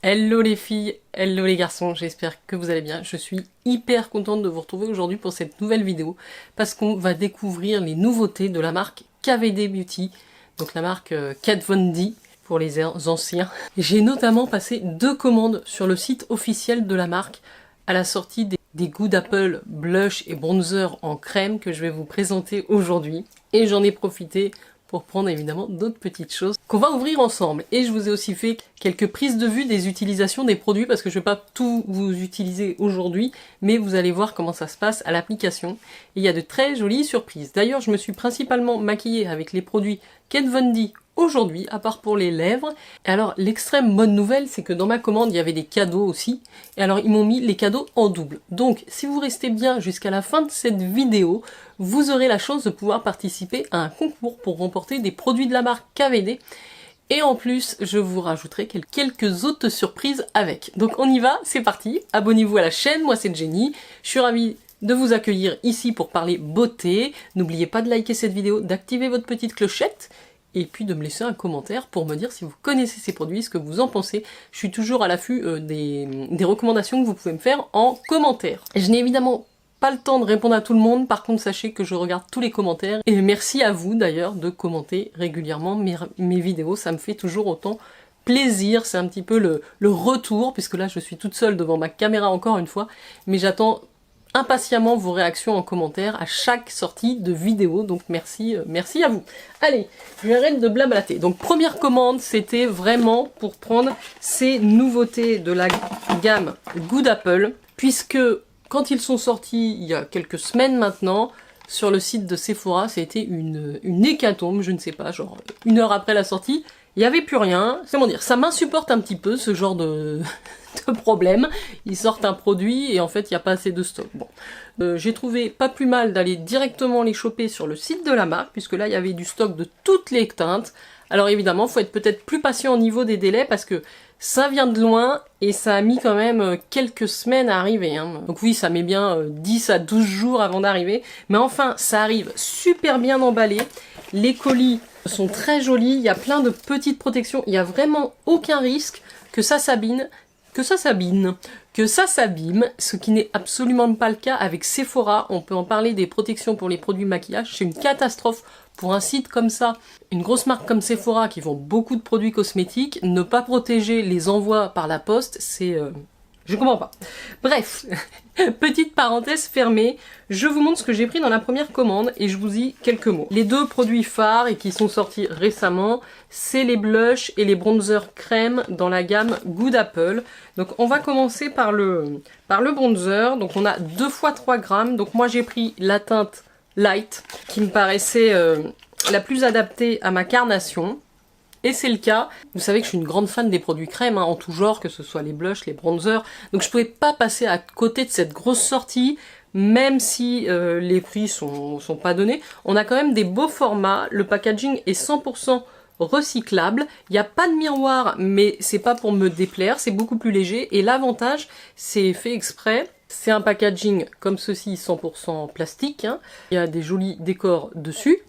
Hello les filles, hello les garçons, j'espère que vous allez bien. Je suis hyper contente de vous retrouver aujourd'hui pour cette nouvelle vidéo parce qu'on va découvrir les nouveautés de la marque KVD Beauty, donc la marque Kat Von D pour les anciens. J'ai notamment passé 2 commandes sur le site officiel de la marque à la sortie des Good Apple blush et bronzer en crème que je vais vous présenter aujourd'hui. Et j'en ai profité pour prendre évidemment d'autres petites choses qu'on va ouvrir ensemble. Et je vous ai aussi fait quelques prises de vue des utilisations des produits parce que je ne vais pas tout vous utiliser aujourd'hui, mais vous allez voir comment ça se passe à l'application. Et il y a de très jolies surprises. D'ailleurs, je me suis principalement maquillée avec les produits Kat Von D aujourd'hui, à part pour les lèvres. Et alors, l'extrême bonne nouvelle, c'est que dans ma commande, il y avait des cadeaux aussi. Et alors, ils m'ont mis les cadeaux en double. Donc, si vous restez bien jusqu'à la fin de cette vidéo, vous aurez la chance de pouvoir participer à un concours pour remporter des produits de la marque KVD. Et en plus, je vous rajouterai quelques autres surprises avec. Donc, on y va, c'est parti. Abonnez-vous à la chaîne, moi c'est Jenny. Je suis ravie de vous accueillir ici pour parler beauté. N'oubliez pas de liker cette vidéo, d'activer votre petite clochette et puis de me laisser un commentaire pour me dire si vous connaissez ces produits, ce que vous en pensez. Je suis toujours à l'affût des recommandations que vous pouvez me faire en commentaire. Je n'ai évidemment pas le temps de répondre à tout le monde, par contre sachez que je regarde tous les commentaires, et merci à vous d'ailleurs de commenter régulièrement mes vidéos, ça me fait toujours autant plaisir, c'est un petit peu le retour, puisque là je suis toute seule devant ma caméra encore une fois, mais j'attends impatiemment vos réactions en commentaire à chaque sortie de vidéo, donc merci, merci à vous. Allez, j'arrête de blablater. Donc première commande, c'était vraiment pour prendre ces nouveautés de la gamme Good Apple, puisque quand ils sont sortis il y a quelques semaines maintenant, sur le site de Sephora, ça a été une hécatombe, je ne sais pas, genre 1 heure après la sortie, il n'y avait plus rien. Comment dire, ça m'insupporte un petit peu ce genre de problème. Ils sortent un produit et en fait il n'y a pas assez de stock. Bon, j'ai trouvé pas plus mal d'aller directement les choper sur le site de la marque, puisque là il y avait du stock de toutes les teintes. Alors évidemment, il faut être peut-être plus patient au niveau des délais parce que ça vient de loin et ça a mis quand même quelques semaines à arriver. Hein. Donc oui, ça met bien 10 à 12 jours avant d'arriver. Mais enfin, ça arrive super bien emballé. Les colis sont très jolis, il y a plein de petites protections. Il n'y a vraiment aucun risque que ça s'abîme, ce qui n'est absolument pas le cas avec Sephora. On peut en parler des protections pour les produits maquillage, c'est une catastrophe pour un site comme ça, une grosse marque comme Sephora qui vend beaucoup de produits cosmétiques, ne pas protéger les envois par la poste, c'est... je comprends pas. Bref, petite parenthèse fermée, je vous montre ce que j'ai pris dans la première commande et je vous dis quelques mots. Les 2 produits phares et qui sont sortis récemment, c'est les blushs et les bronzers crème dans la gamme Good Apple. Donc on va commencer par le bronzer. Donc on a 2 fois 3 grammes. Donc moi j'ai pris la teinte Light qui me paraissait la plus adaptée à ma carnation. Et c'est le cas. Vous savez que je suis une grande fan des produits crème, hein, en tout genre, que ce soit les blushs, les bronzers. Donc je pouvais pas passer à côté de cette grosse sortie, même si les prix sont pas donnés. On a quand même des beaux formats. Le packaging est 100% recyclable. Il n'y a pas de miroir, mais c'est pas pour me déplaire. C'est beaucoup plus léger. Et l'avantage, c'est fait exprès. C'est un packaging comme ceci, 100% plastique. Hein. Il y a des jolis décors dessus.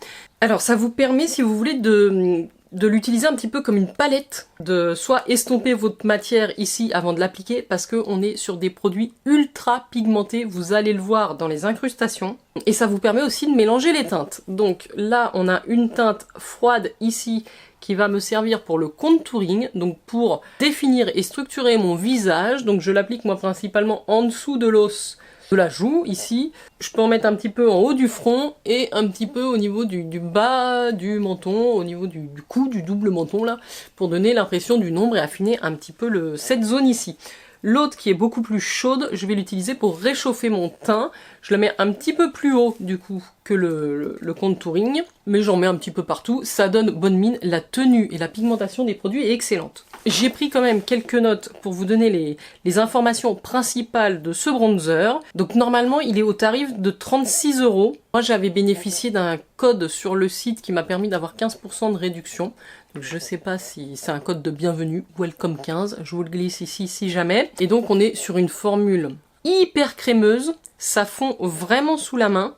Alors ça vous permet, si vous voulez, de l'utiliser un petit peu comme une palette, de soit estomper votre matière ici avant de l'appliquer, parce qu'on est sur des produits ultra pigmentés, vous allez le voir dans les incrustations, et ça vous permet aussi de mélanger les teintes. Donc là, on a une teinte froide ici, qui va me servir pour le contouring, donc pour définir et structurer mon visage, donc je l'applique moi principalement en dessous de l'os de la joue, ici. Je peux en mettre un petit peu en haut du front et un petit peu au niveau du bas du menton, au niveau du cou, du double menton là, pour donner l'impression du nombre et affiner un petit peu cette zone ici. L'autre qui est beaucoup plus chaude, je vais l'utiliser pour réchauffer mon teint. Je la mets un petit peu plus haut du coup que le contouring, mais j'en mets un petit peu partout. Ça donne bonne mine, la tenue et la pigmentation des produits est excellente. J'ai pris quand même quelques notes pour vous donner les informations principales de ce bronzer. Donc normalement il est au tarif de 36 €. Moi j'avais bénéficié d'un code sur le site qui m'a permis d'avoir 15% de réduction. Donc je sais pas si c'est un code de bienvenue, welcome 15, je vous le glisse ici si jamais. Et donc on est sur une formule hyper crémeuse, ça fond vraiment sous la main.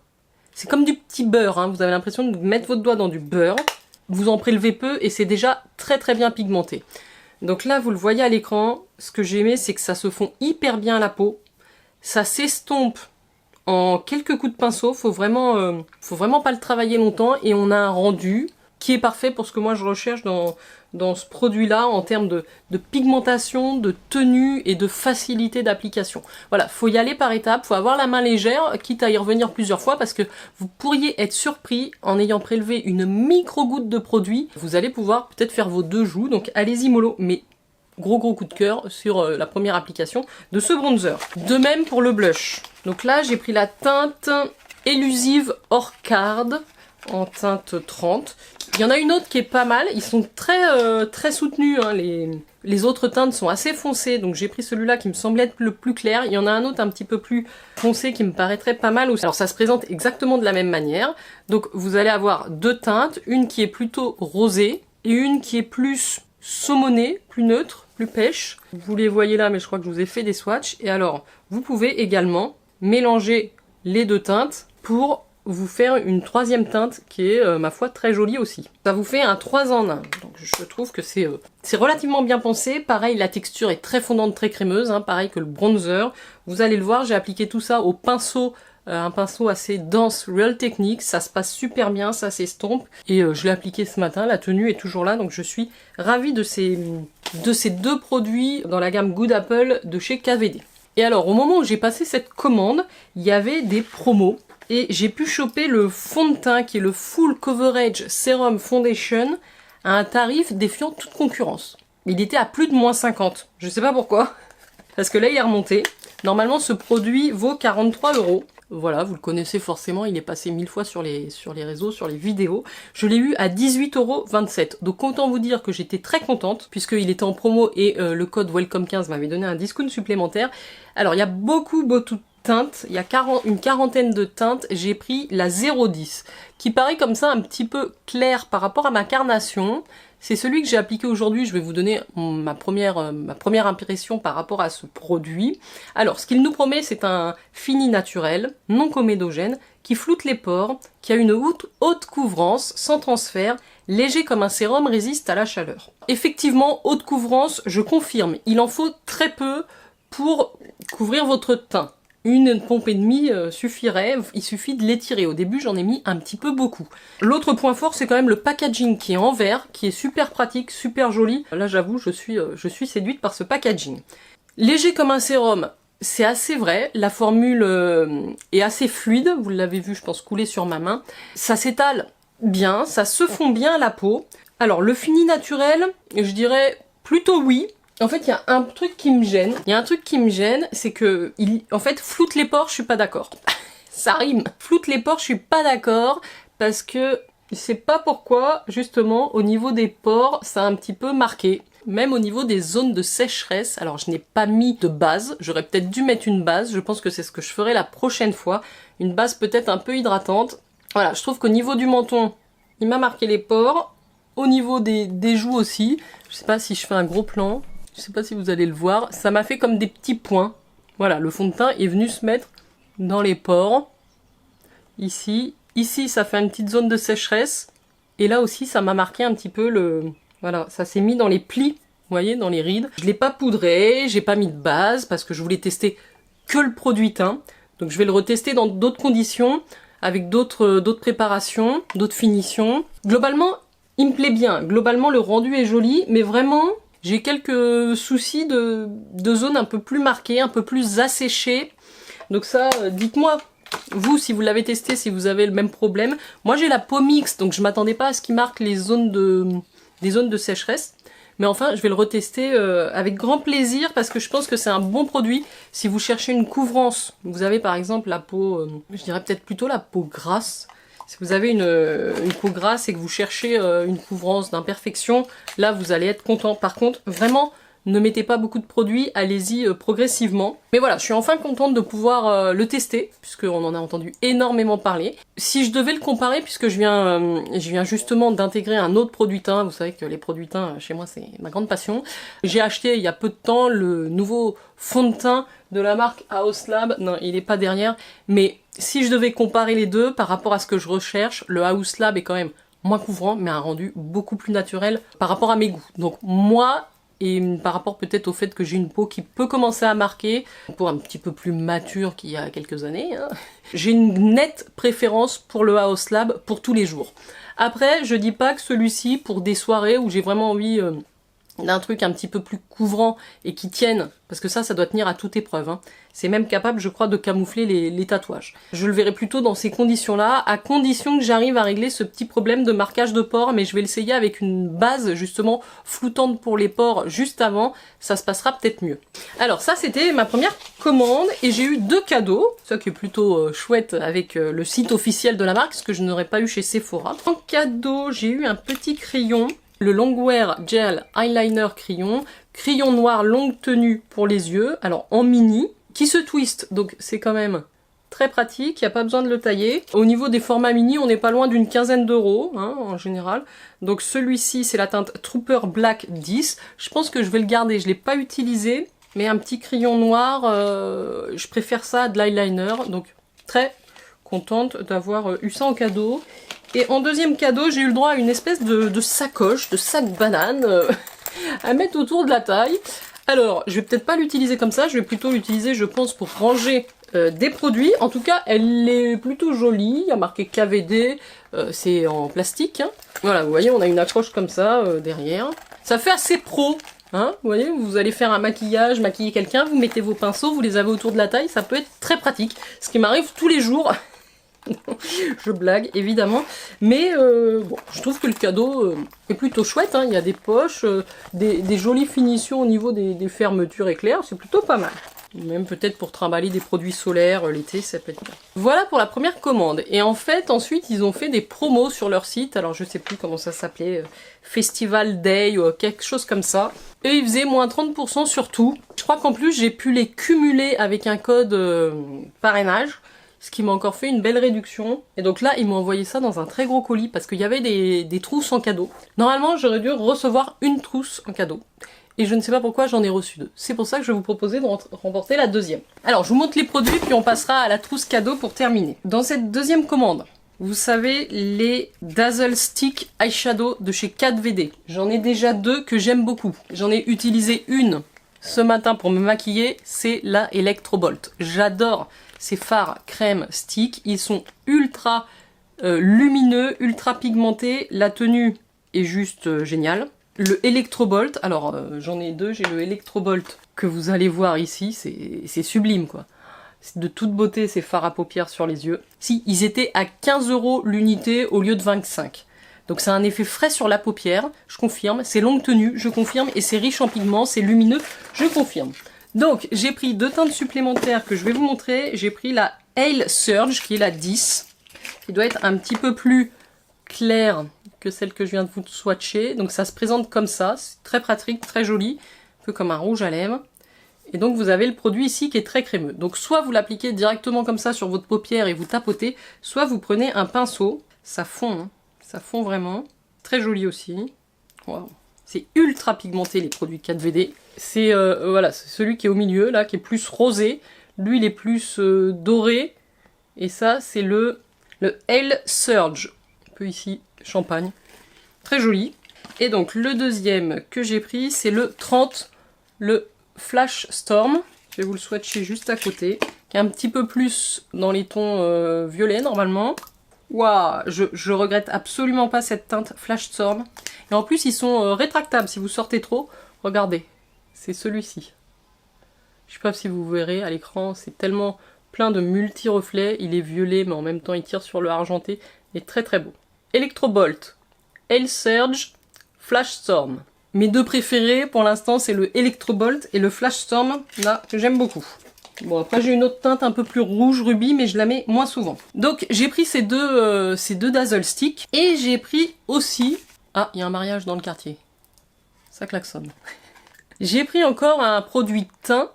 C'est comme du petit beurre, hein. Vous avez l'impression de mettre votre doigt dans du beurre, vous en prélevez peu et c'est déjà très très bien pigmenté. Donc là, vous le voyez à l'écran, ce que j'ai aimé, c'est que ça se fond hyper bien à la peau. Ça s'estompe en quelques coups de pinceau, faut vraiment pas le travailler longtemps et on a un rendu qui est parfait pour ce que moi je recherche dans ce produit-là en termes de pigmentation, de tenue et de facilité d'application. Voilà, faut y aller par étapes, faut avoir la main légère, quitte à y revenir plusieurs fois parce que vous pourriez être surpris en ayant prélevé une micro-goutte de produit. Vous allez pouvoir peut-être faire vos 2 joues, donc allez-y mollo, mais gros coup de cœur sur la première application de ce bronzer. De même pour le blush. Donc là, j'ai pris la teinte Élusive Orchard en teinte 30. Il y en a une autre qui est pas mal. Ils sont très soutenus. Hein. Les autres teintes sont assez foncées. Donc j'ai pris celui-là qui me semblait être le plus clair. Il y en a un autre un petit peu plus foncé qui me paraîtrait pas mal aussi. Alors ça se présente exactement de la même manière. Donc vous allez avoir 2 teintes. Une qui est plutôt rosée et une qui est plus saumonée, plus neutre, plus pêche. Vous les voyez là, mais je crois que je vous ai fait des swatchs. Et alors, vous pouvez également mélanger les 2 teintes pour vous faire une 3e teinte qui est, ma foi, très jolie aussi. Ça vous fait un 3 en 1. Donc je trouve que c'est relativement bien pensé. Pareil, la texture est très fondante, très crémeuse. Hein, pareil que le bronzer. Vous allez le voir, j'ai appliqué tout ça au pinceau. Un pinceau assez dense, Real Techniques, ça se passe super bien, ça s'estompe. Et je l'ai appliqué ce matin, la tenue est toujours là, donc je suis ravie de ces 2 produits dans la gamme Good Apple de chez KVD. Et alors, au moment où j'ai passé cette commande, il y avait des promos. Et j'ai pu choper le fond de teint qui est le Full Coverage Serum Foundation à un tarif défiant toute concurrence. Il était à plus de moins 50. Je sais pas pourquoi. Parce que là, il est remonté. Normalement, ce produit vaut 43 €. Voilà, vous le connaissez forcément, il est passé 1000 fois sur les réseaux, sur les vidéos. Je l'ai eu à 18,27 €. Donc autant vous dire que j'étais très contente, puisqu'il était en promo et le code WELCOME15 m'avait donné un discount supplémentaire. Alors il y a beaucoup de teintes, il y a une quarantaine de teintes, j'ai pris la 010, qui paraît comme ça un petit peu clair par rapport à ma carnation. C'est celui que j'ai appliqué aujourd'hui, je vais vous donner ma première impression par rapport à ce produit. Alors, ce qu'il nous promet, c'est un fini naturel, non comédogène, qui floute les pores, qui a une haute couvrance, sans transfert, léger comme un sérum, résiste à la chaleur. Effectivement, haute couvrance, je confirme, il en faut très peu pour couvrir votre teint. Une pompe et demie suffirait, il suffit de l'étirer. Au début, j'en ai mis un petit peu beaucoup. L'autre point fort, c'est quand même le packaging qui est en verre, qui est super pratique, super joli. Là, j'avoue, je suis séduite par ce packaging. Léger comme un sérum, c'est assez vrai. La formule est assez fluide. Vous l'avez vu, je pense, couler sur ma main. Ça s'étale bien, ça se fond bien à la peau. Alors, le fini naturel, je dirais plutôt oui. En fait, il y a un truc qui me gêne. C'est que, en fait, floute les pores, je suis pas d'accord. Ça rime. Floute les pores, je suis pas d'accord, parce que je sais pas pourquoi, justement, au niveau des pores, ça a un petit peu marqué. Même au niveau des zones de sécheresse. Alors, je n'ai pas mis de base. J'aurais peut-être dû mettre une base. Je pense que c'est ce que je ferai la prochaine fois. Une base peut-être un peu hydratante. Voilà, je trouve qu'au niveau du menton, il m'a marqué les pores. Au niveau des joues aussi. Je sais pas si je fais un gros plan. Je sais pas si vous allez le voir, ça m'a fait comme des petits points. Voilà, le fond de teint est venu se mettre dans les pores. Ici, ça fait une petite zone de sécheresse. Et là aussi, ça m'a marqué un petit peu le... Voilà, ça s'est mis dans les plis, vous voyez, dans les rides. Je l'ai pas poudré, j'ai pas mis de base, parce que je voulais tester que le produit teint. Donc je vais le retester dans d'autres conditions, avec d'autres préparations, d'autres finitions. Globalement, il me plaît bien. Globalement, le rendu est joli, mais vraiment... J'ai quelques soucis de zones un peu plus marquées, un peu plus asséchées. Donc ça, dites-moi, vous, si vous l'avez testé, si vous avez le même problème. Moi, j'ai la peau mixte, donc je m'attendais pas à ce qu'il marque les zones de sécheresse. Mais enfin, je vais le retester avec grand plaisir parce que je pense que c'est un bon produit. Si vous cherchez une couvrance, vous avez par exemple la peau, je dirais peut-être plutôt la peau grasse. Si vous avez une peau grasse et que vous cherchez une couvrance d'imperfection, là vous allez être content. Par contre, vraiment, ne mettez pas beaucoup de produits, allez-y progressivement. Mais voilà, je suis enfin contente de pouvoir le tester, puisqu'on en a entendu énormément parler. Si je devais le comparer, puisque je viens justement d'intégrer un autre produit teint, vous savez que les produits teints, chez moi, c'est ma grande passion. J'ai acheté il y a peu de temps le nouveau fond de teint de la marque House Lab. Non, il n'est pas derrière, mais si je devais comparer les deux par rapport à ce que je recherche, le House Lab est quand même moins couvrant, mais un rendu beaucoup plus naturel par rapport à mes goûts. Donc moi, Et par rapport peut-être au fait que j'ai une peau qui peut commencer à marquer, une peau un petit peu plus mature qu'il y a quelques années, hein, j'ai une nette préférence pour le Haos Lab pour tous les jours. Après, je dis pas que celui-ci, pour des soirées où j'ai vraiment envie d'un truc un petit peu plus couvrant et qui tienne, parce que ça doit tenir à toute épreuve, hein. C'est même capable, je crois, de camoufler les tatouages. Je le verrai plutôt dans ces conditions-là, à condition que j'arrive à régler ce petit problème de marquage de pores, mais je vais l'essayer avec une base, justement, floutante pour les pores juste avant, ça se passera peut-être mieux. Alors ça, c'était ma première commande, et j'ai eu 2 cadeaux, ça qui est plutôt chouette avec le site officiel de la marque, ce que je n'aurais pas eu chez Sephora. En cadeau, j'ai eu un petit crayon, le Longwear Gel Eyeliner Crayon, crayon noir longue tenue pour les yeux, alors en mini, qui se twist, donc c'est quand même très pratique, il n'y a pas besoin de le tailler. Au niveau des formats mini, on n'est pas loin d'une quinzaine d'euros, hein, en général. Donc celui-ci, c'est la teinte Trooper Black 10. Je pense que je vais le garder, je ne l'ai pas utilisé, mais un petit crayon noir, je préfère ça à de l'eyeliner, donc très contente d'avoir eu ça en cadeau. Et en deuxième cadeau, j'ai eu le droit à une espèce de sacoche, de sac banane, à mettre autour de la taille. Alors, je vais peut-être pas l'utiliser comme ça, je vais plutôt l'utiliser, je pense, pour ranger des produits. En tout cas, elle est plutôt jolie, il y a marqué KVD, c'est en plastique, hein. Voilà, vous voyez, on a une accroche comme ça, derrière. Ça fait assez pro, hein. Vous voyez, vous allez faire un maquillage, maquiller quelqu'un, vous mettez vos pinceaux, vous les avez autour de la taille, ça peut être très pratique. Ce qui m'arrive tous les jours. Je blague évidemment, mais bon, je trouve que le cadeau est plutôt chouette, hein. Il y a des poches, des jolies finitions au niveau des fermetures éclairs, c'est plutôt pas mal. Même peut-être pour trimballer des produits solaires l'été, ça peut être bien. Voilà pour la première commande. Et en fait, ensuite, ils ont fait des promos sur leur site. Alors, je sais plus comment ça s'appelait, Festival Day ou quelque chose comme ça. Et ils faisaient moins 30% sur tout. Je crois qu'en plus, j'ai pu les cumuler avec un code parrainage. Ce qui m'a encore fait une belle réduction. Et donc là, ils m'ont envoyé ça dans un très gros colis parce qu'il y avait des trousses en cadeau. Normalement, j'aurais dû recevoir une trousse en cadeau. Et je ne sais pas pourquoi j'en ai reçu 2. C'est pour ça que je vais vous proposer de remporter la deuxième. Alors, je vous montre les produits, puis on passera à la trousse cadeau pour terminer. Dans cette deuxième commande, vous savez, les Dazzle Stick Eyeshadow de chez 4VD. J'en ai déjà 2 que j'aime beaucoup. J'en ai utilisé une ce matin pour me maquiller, c'est la Electrobolt. J'adore ces fards crème stick, ils sont ultra lumineux, ultra pigmentés, la tenue est juste géniale. Le Electrobolt, alors j'en ai 2, j'ai le Electrobolt que vous allez voir ici, c'est sublime quoi. C'est de toute beauté ces fards à paupières sur les yeux. Si, ils étaient à 15 € l'unité au lieu de 25. Donc c'est un effet frais sur la paupière, je confirme, c'est longue tenue, je confirme, et c'est riche en pigments, c'est lumineux, je confirme. Donc j'ai pris 2 teintes supplémentaires que je vais vous montrer, j'ai pris la Ale Surge qui est la 10, qui doit être un petit peu plus claire que celle que je viens de vous swatcher, donc ça se présente comme ça, c'est très pratique, très joli, un peu comme un rouge à lèvres. Et donc vous avez le produit ici qui est très crémeux. Donc soit vous l'appliquez directement comme ça sur votre paupière et vous tapotez, soit vous prenez un pinceau, ça fond, hein. Ça fond vraiment. Très joli aussi. Wow. C'est ultra pigmenté les produits 4VD. C'est voilà, c'est celui qui est au milieu là, qui est plus rosé. Lui il est plus doré. Et ça c'est le Ale Surge. Un peu ici, champagne. Très joli. Et donc le deuxième que j'ai pris c'est le 30, le Flash Storm. Je vais vous le swatcher juste à côté. Qui est un petit peu plus dans les tons violets normalement. Waouh, je regrette absolument pas cette teinte Flash Storm. Et en plus, ils sont rétractables si vous sortez trop. Regardez, c'est celui-ci. Je sais pas si vous verrez à l'écran, c'est tellement plein de multi-reflets. Il est violet, mais en même temps, il tire sur le argenté. Il est très très beau. Electrobolt, Ale Surge, Flash Storm. Mes 2 préférés, pour l'instant, c'est le Electrobolt et le Flash Storm, là, que j'aime beaucoup. Bon, après j'ai une autre teinte un peu plus rouge rubis, mais je la mets moins souvent. Donc j'ai pris ces deux Dazzle Stick, et j'ai pris aussi... Ah, il y a un mariage dans le quartier. Ça klaxonne. J'ai pris encore un produit teint,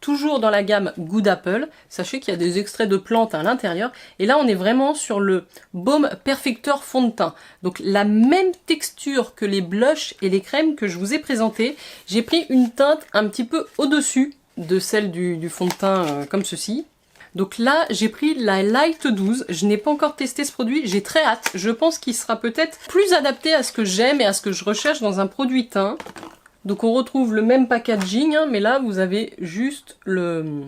toujours dans la gamme Good Apple. Sachez qu'il y a des extraits de plantes à l'intérieur. Et là, on est vraiment sur le Baume Perfecteur fond de teint. Donc la même texture que les blushs et les crèmes que je vous ai présentés. J'ai pris une teinte un petit peu au-dessus de celle du fond de teint comme ceci. Donc là, j'ai pris la Light 12. Je n'ai pas encore testé ce produit, j'ai très hâte. Je pense qu'il sera peut-être plus adapté à ce que j'aime et à ce que je recherche dans un produit teint. Donc on retrouve le même packaging, hein, mais là vous avez juste le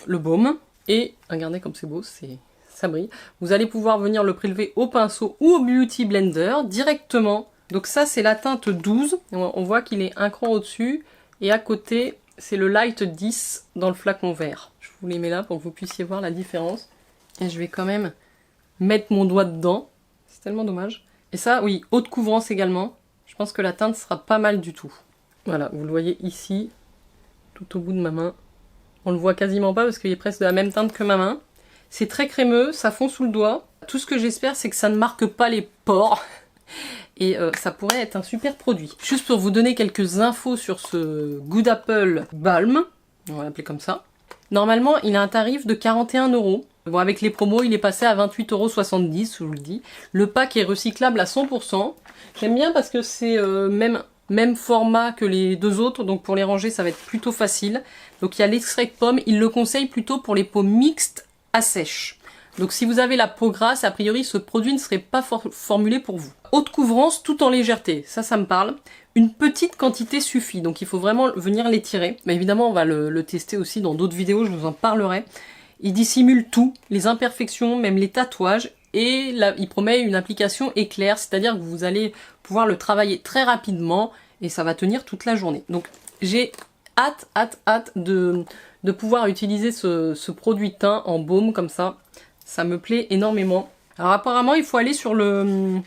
baume. Et regardez comme c'est beau, ça brille. Vous allez pouvoir venir le prélever au pinceau ou au Beauty Blender directement. Donc ça c'est la teinte 12, on voit qu'il est un cran au-dessus. Et à côté c'est le Light 10 dans le flacon vert. Je vous les mets là pour que vous puissiez voir la différence. Et je vais quand même mettre mon doigt dedans. C'est tellement dommage. Et ça, oui, haute couvrance également. Je pense que la teinte sera pas mal du tout. Voilà, vous le voyez ici, tout au bout de ma main. On le voit quasiment pas parce qu'il est presque de la même teinte que ma main. C'est très crémeux, ça fond sous le doigt. Tout ce que j'espère, c'est que ça ne marque pas les pores. Et ça pourrait être un super produit. Juste pour vous donner quelques infos sur ce Good Apple Balm, on va l'appeler comme ça. Normalement, il a un tarif de 41 €. Bon, avec les promos, il est passé à 28,70 €, je vous le dis. Le pack est recyclable à 100%. J'aime bien parce que c'est même format que les deux autres, donc pour les ranger, ça va être plutôt facile. Donc il y a l'extrait de pomme, il le conseille plutôt pour les peaux mixtes à sèche. Donc si vous avez la peau grasse, a priori ce produit ne serait pas formulé pour vous. Haute couvrance tout en légèreté, ça me parle. Une petite quantité suffit, donc il faut vraiment venir l'étirer. Mais évidemment on va le tester aussi dans d'autres vidéos, je vous en parlerai. Il dissimule tout, les imperfections, même les tatouages. Et là, il promet une application éclair, c'est-à-dire que vous allez pouvoir le travailler très rapidement et ça va tenir toute la journée. Donc j'ai hâte de pouvoir utiliser ce produit teint en baume comme ça. Ça me plaît énormément. Alors apparemment, il faut aller sur le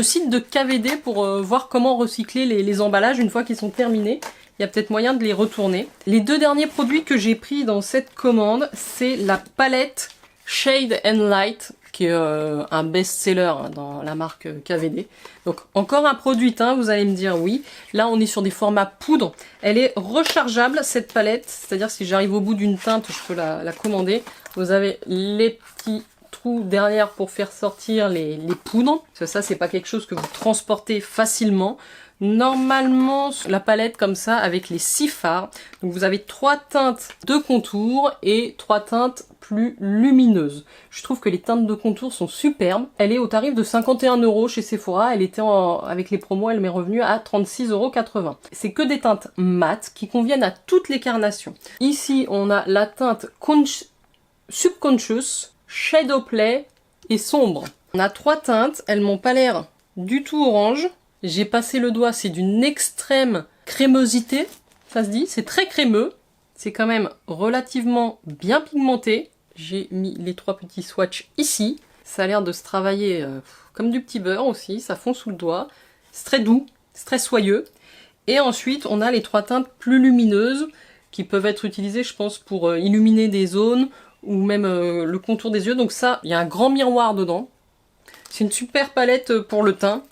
site de KVD pour voir comment recycler les emballages une fois qu'ils sont terminés. Il y a peut-être moyen de les retourner. Les deux derniers produits que j'ai pris dans cette commande, c'est la palette Shade and Light, qui est un best-seller hein, dans la marque KVD. Donc encore un produit teint, vous allez me dire oui. Là on est sur des formats poudre. Elle est rechargeable cette palette, c'est-à-dire si j'arrive au bout d'une teinte, je peux la commander. Vous avez les petits trous derrière pour faire sortir les poudres. Parce que ça c'est pas quelque chose que vous transportez facilement. Normalement, la palette comme ça avec les 6 fards. Donc vous avez 3 teintes de contour et 3 teintes plus lumineuses. Je trouve que les teintes de contour sont superbes. Elle est au tarif de 51 € chez Sephora. Elle était avec les promos, elle m'est revenue à 36,80 €. C'est que des teintes mates qui conviennent à toutes les carnations. Ici, on a la teinte Subconscious, Shadow Play et Sombre. On a 3 teintes. Elles m'ont pas l'air du tout orange. J'ai passé le doigt, c'est d'une extrême crémosité, ça se dit, c'est très crémeux, c'est quand même relativement bien pigmenté. J'ai mis les 3 petits swatchs ici, ça a l'air de se travailler comme du petit beurre aussi, ça fond sous le doigt, c'est très doux, c'est très soyeux. Et ensuite, on a les 3 teintes plus lumineuses qui peuvent être utilisées, je pense, pour illuminer des zones ou même le contour des yeux. Donc ça, il y a un grand miroir dedans. C'est une super palette pour le teint.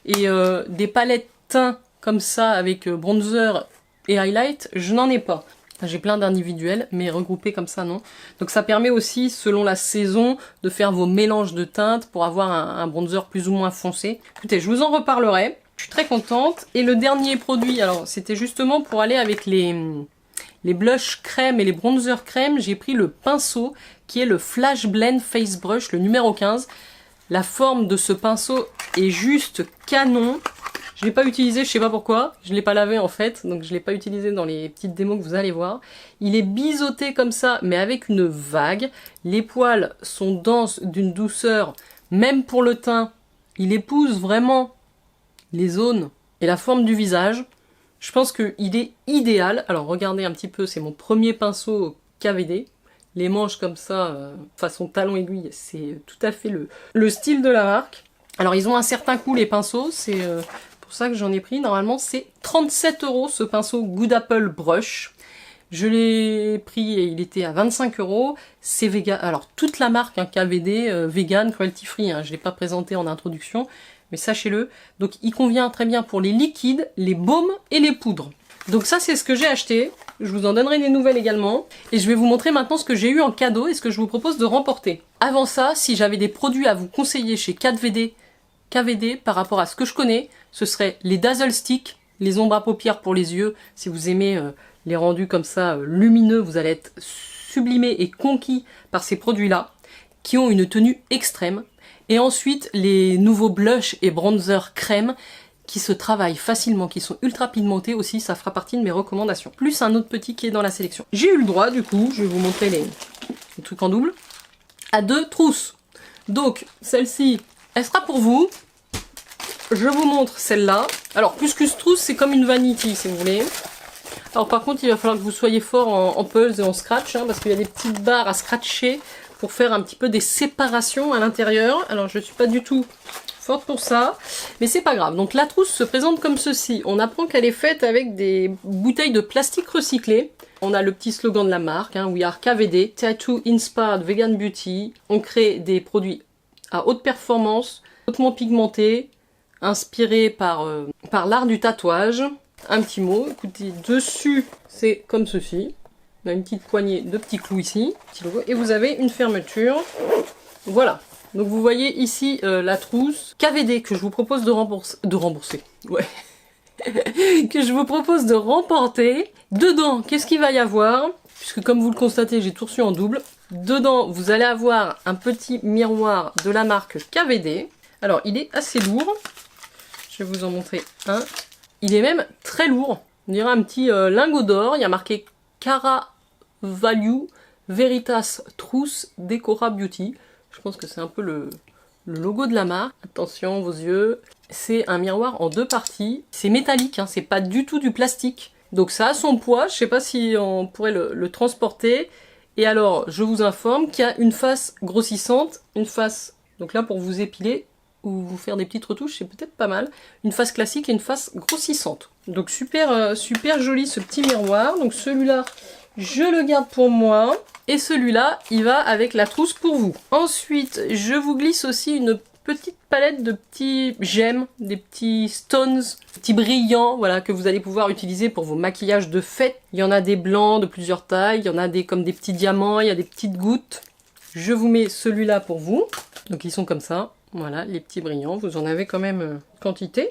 Et des palettes teints comme ça avec bronzer et highlight, je n'en ai pas. J'ai plein d'individuels, mais regroupés comme ça, non. Donc ça permet aussi, selon la saison, de faire vos mélanges de teintes pour avoir un bronzer plus ou moins foncé. Écoutez, je vous en reparlerai. Je suis très contente. Et le dernier produit, alors c'était justement pour aller avec les blushs crème et les bronzers crème. J'ai pris le pinceau qui est le Flash Blend Face Brush, le numéro 15. La forme de ce pinceau est juste canon. Je ne l'ai pas utilisé, je sais pas pourquoi. Je ne l'ai pas lavé en fait, donc je ne l'ai pas utilisé dans les petites démos que vous allez voir. Il est biseauté comme ça, mais avec une vague. Les poils sont denses, d'une douceur, même pour le teint. Il épouse vraiment les zones et la forme du visage. Je pense qu'il est idéal. Alors regardez un petit peu, c'est mon premier pinceau KVD. Les manches comme ça, façon talon aiguille, c'est tout à fait le style de la marque. Alors ils ont un certain coût les pinceaux, c'est pour ça que j'en ai pris. Normalement c'est 37 € ce pinceau Good Apple Brush. Je l'ai pris et il était à 25 €. C'est vegan. Alors toute la marque, hein, KVD, vegan, cruelty free, hein, je ne l'ai pas présenté en introduction, mais sachez-le. Donc il convient très bien pour les liquides, les baumes et les poudres. Donc ça c'est ce que j'ai acheté. Je vous en donnerai des nouvelles également. Et je vais vous montrer maintenant ce que j'ai eu en cadeau et ce que je vous propose de remporter. Avant ça, si j'avais des produits à vous conseiller chez KVD par rapport à ce que je connais, ce serait les Dazzle Stick, les ombres à paupières pour les yeux. Si vous aimez les rendus comme ça lumineux, vous allez être sublimé et conquis par ces produits-là, qui ont une tenue extrême. Et ensuite, les nouveaux blushs et bronzers crème, qui se travaillent facilement, qui sont ultra pigmentés aussi, ça fera partie de mes recommandations. Plus un autre petit qui est dans la sélection. J'ai eu le droit, du coup, je vais vous montrer les trucs en double, à 2 trousses. Donc, celle-ci, elle sera pour vous. Je vous montre celle-là. Alors, plus que trousse, c'est comme une vanity, si vous voulez. Alors, par contre, il va falloir que vous soyez fort en puzzle et en scratch, hein, parce qu'il y a des petites barres à scratcher pour faire un petit peu des séparations à l'intérieur. Alors, je suis pas du tout forte pour ça, mais c'est pas grave. Donc, la trousse se présente comme ceci. On apprend qu'elle est faite avec des bouteilles de plastique recyclé. On a le petit slogan de la marque, hein, We are KVD, Tattoo Inspired Vegan Beauty. On crée des produits à haute performance, hautement pigmentés, inspirés par l'art du tatouage. Un petit mot, écoutez, dessus, c'est comme ceci. On a une petite poignée de petits clous ici, petit logo, et vous avez une fermeture. Voilà. Donc vous voyez ici la trousse KVD que je vous propose de rembourser. Ouais. Que je vous propose de remporter. Dedans, qu'est-ce qu'il va y avoir? Puisque comme vous le constatez, j'ai tout reçu en double. Dedans, vous allez avoir un petit miroir de la marque KVD. Alors, il est assez lourd. Je vais vous en montrer un. Il est même très lourd. On dirait un petit lingot d'or. Il y a marqué Cara Value Veritas Trousse Decora Beauty. Je pense que c'est un peu le logo de la marque. Attention, vos yeux. C'est un miroir en 2 parties. C'est métallique, hein, c'est pas du tout du plastique. Donc ça a son poids, je sais pas si on pourrait le transporter. Et alors, je vous informe qu'il y a une face grossissante, une face, donc là pour vous épiler ou vous faire des petites retouches, c'est peut-être pas mal. Une face classique et une face grossissante. Donc super, super joli ce petit miroir. Donc celui-là, je le garde pour moi. Et celui-là, il va avec la trousse pour vous. Ensuite, je vous glisse aussi une petite palette de petits gemmes, des petits stones, des petits brillants, voilà, que vous allez pouvoir utiliser pour vos maquillages de fête. Il y en a des blancs de plusieurs tailles, il y en a des comme des petits diamants, il y a des petites gouttes. Je vous mets celui-là pour vous. Donc ils sont comme ça, voilà, les petits brillants. Vous en avez quand même quantité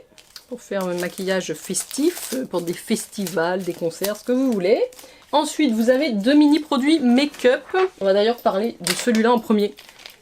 pour faire un maquillage festif, pour des festivals, des concerts, ce que vous voulez. Ensuite, vous avez 2 mini produits make-up. On va d'ailleurs parler de celui-là en premier,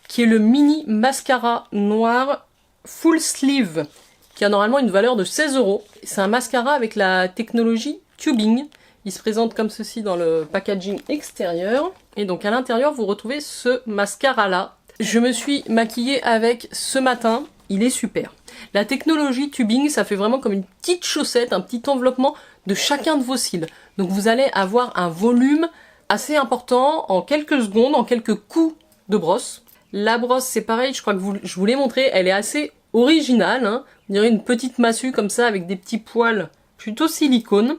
qui est le mini mascara noir full sleeve, qui a normalement une valeur de 16 €. C'est un mascara avec la technologie tubing. Il se présente comme ceci dans le packaging extérieur. Et donc à l'intérieur, vous retrouvez ce mascara-là. Je me suis maquillée avec ce matin. Il est super. La technologie tubing, ça fait vraiment comme une petite chaussette, un petit enveloppement de chacun de vos cils. Donc vous allez avoir un volume assez important en quelques secondes, en quelques coups de brosse. La brosse, c'est pareil, je crois que je vous l'ai montré, elle est assez originale. Hein. On dirait une petite massue comme ça avec des petits poils plutôt silicone.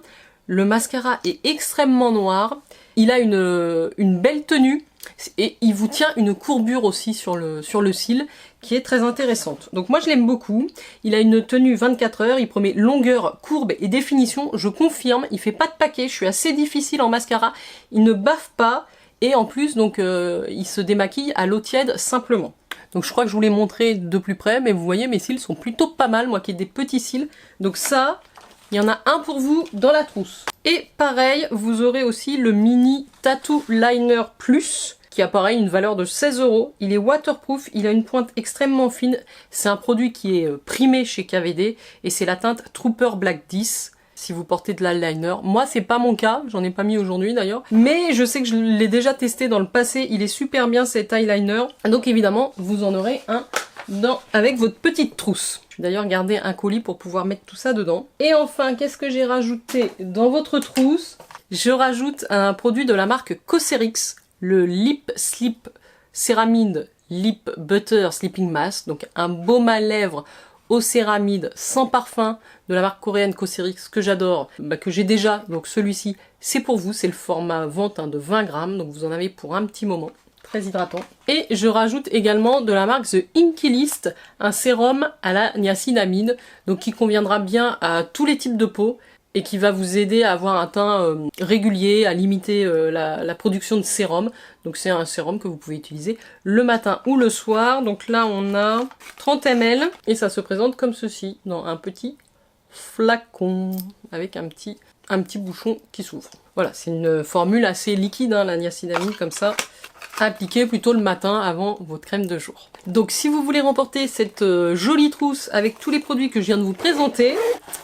Le mascara est extrêmement noir. Il a une belle tenue et il vous tient une courbure aussi sur le cil qui est très intéressante. Donc moi je l'aime beaucoup. Il a une tenue 24 heures, il promet longueur, courbe et définition. Je confirme, il fait pas de paquet, je suis assez difficile en mascara. Il ne baffe pas. Et en plus, donc, il se démaquille à l'eau tiède simplement. Donc je crois que je vous l'ai montré de plus près, mais vous voyez, mes cils sont plutôt pas mal, moi qui ai des petits cils. Donc ça, il y en a un pour vous dans la trousse. Et pareil, vous aurez aussi le mini Tattoo Liner Plus, qui a pareil une valeur de 16 €. Il est waterproof, il a une pointe extrêmement fine. C'est un produit qui est primé chez KVD, et c'est la teinte Trooper Black 10. Si vous portez de l'eyeliner. Moi, c'est pas mon cas, j'en ai pas mis aujourd'hui d'ailleurs. Mais je sais que je l'ai déjà testé dans le passé, il est super bien cet eyeliner. Donc évidemment, vous en aurez un avec votre petite trousse. Je vais d'ailleurs garder un colis pour pouvoir mettre tout ça dedans. Et enfin, qu'est-ce que j'ai rajouté dans votre trousse? Je rajoute un produit de la marque Cosrx, le Lip Sleep Ceramide Lip Butter Sleeping Mask. Donc un baume à lèvres au céramide sans parfum de la marque coréenne Cosrx que j'adore, que j'ai déjà. Donc celui-ci, c'est pour vous, c'est le format vente de 20 grammes, donc vous en avez pour un petit moment. Très hydratant. Et je rajoute également de la marque The Inky List, un sérum à la niacinamide, donc qui conviendra bien à tous les types de peau et qui va vous aider à avoir un teint régulier, à limiter la production de sérum. Donc c'est un sérum que vous pouvez utiliser le matin ou le soir. Donc là on a 30 ml et ça se présente comme ceci, dans un petit flacon avec un petit bouchon qui s'ouvre. Voilà, c'est une formule assez liquide, hein, la niacinamide comme ça. à appliquer plutôt le matin avant votre crème de jour. Donc si vous voulez remporter cette jolie trousse avec tous les produits que je viens de vous présenter,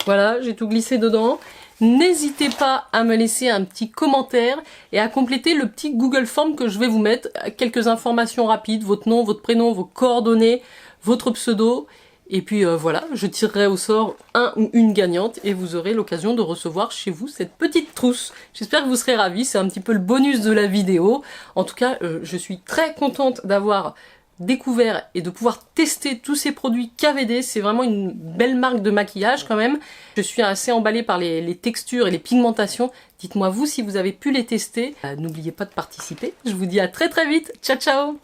voilà, j'ai tout glissé dedans. N'hésitez pas à me laisser un petit commentaire et à compléter le petit Google Form que je vais vous mettre. Quelques informations rapides, votre nom, votre prénom, vos coordonnées, votre pseudo. Et puis voilà, je tirerai au sort un ou une gagnante et vous aurez l'occasion de recevoir chez vous cette petite trousse. J'espère que vous serez ravis, c'est un petit peu le bonus de la vidéo. En tout cas, je suis très contente d'avoir découvert et de pouvoir tester tous ces produits KVD. C'est vraiment une belle marque de maquillage quand même. Je suis assez emballée par les textures et les pigmentations. Dites-moi vous si vous avez pu les tester. N'oubliez pas de participer. Je vous dis à très très vite. Ciao ciao!